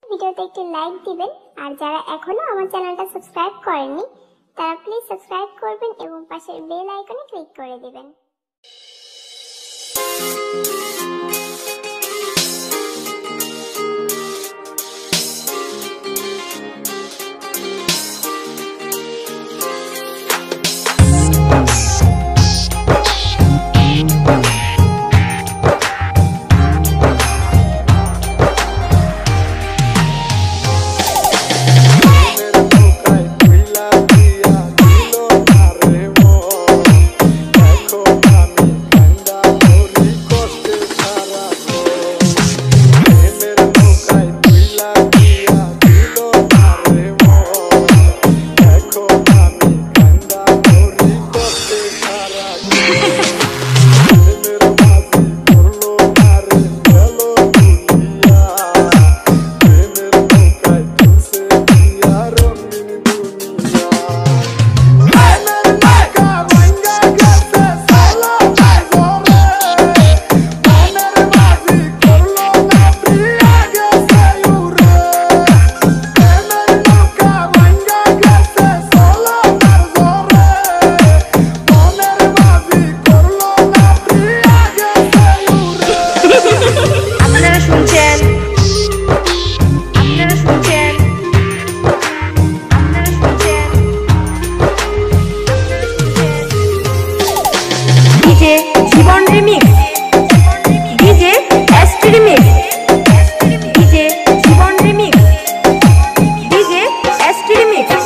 ভিডিওতে একটি লাইক দিবেন আর যারা এখনো আমার চ্যানেলটা সাবস্ক্রাইব করেননি তারা প্লিজ সাবস্ক্রাইব করবেন এবং পাশের বেল আইকনে ক্লিক করে দিবেন। Jibon remix DJ ST remix DJ Jibon remix DJ ST remix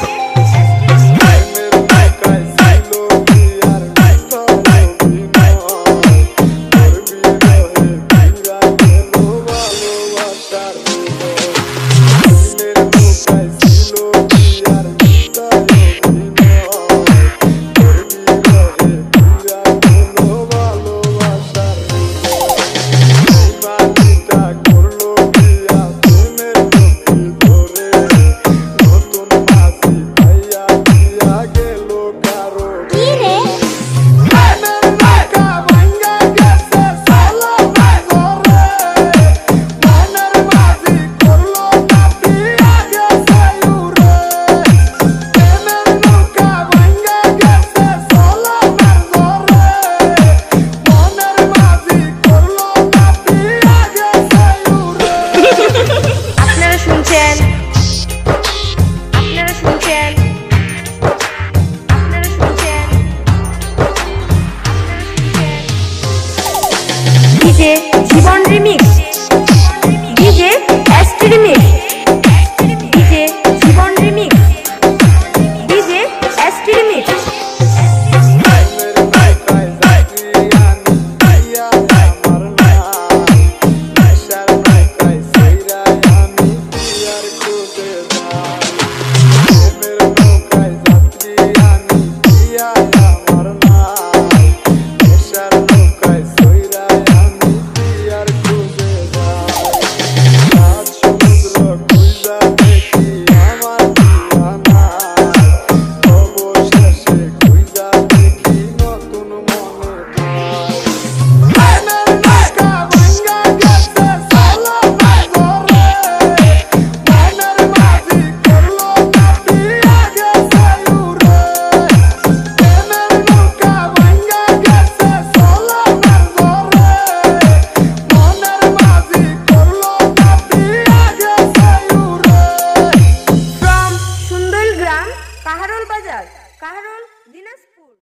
DJ Jibon remix DJ ST remix DJ Jibon remix DJ ST remix Kaharol বাজার, কাহারোল, দিনাজপুর।